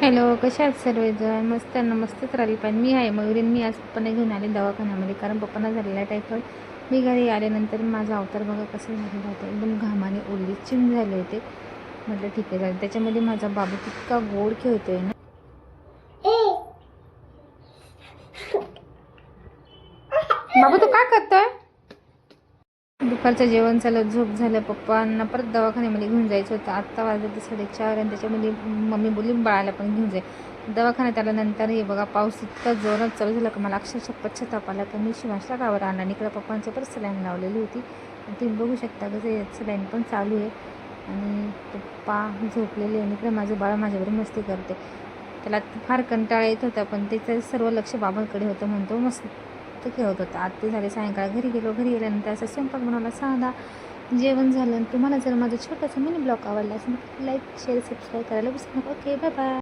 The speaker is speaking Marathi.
हॅलो, कशा आहात सर्वजण? मस्त मस्तच राहिली पाहिजे. मी आहे मयुरीन. मी आज पप्पांना घेऊन आले दवाखान्यामध्ये, कारण पप्पांना झालेला आहे टायफॉईड. मी घरी आल्यानंतर माझा अवतार बघा कसं झालेला होता, एकदम घामाने ओली चिंब झाले होते. म्हटलं ठीक आहे झालं. त्याच्यामध्ये माझा बाबू तितका गोड खेळतोय ना. बाबू तू काय करतोय? दुपारचं जेवण झालं, झोप झालं. पप्पांना परत दवाखान्यामध्ये घेऊन जायचं होतं. आत्ता वाजले 4:30 आणि त्याच्यामध्ये मम्मी बोलली बाळाला पण घेऊन जाय. दवाखान्यात आल्यानंतर हे बघा पाऊस इतका जोरात चालू झाला की मला अक्षरशः पश्चाताप आला की मी शिवाशला गावावर आणला. इकडं पप्पांचं परत सलाईन लावलेली होती. तुम्ही बघू शकता कसं सलाईन पण चालू आहे आणि पप्पा झोपलेले आणि इकडे माझं बाळ माझ्याबरोबर मस्ती करते. त्याला फार कंटाळा येत होता, पण त्याचं सर्व लक्ष बाबांकडे होतं. म्हणतो मस्त खेळत होता. आज ते झाले सायंकाळ. घरी गेल्यानंतर असं स्वयंपाक बनवला, साधा जेवण झालं. तुम्हाला जर माझा छोटासा मिनी ब्लॉग आवडला असेल तर लाईक शेअर सबस्क्राईब करायला विसरू नका. Okay, bye bye.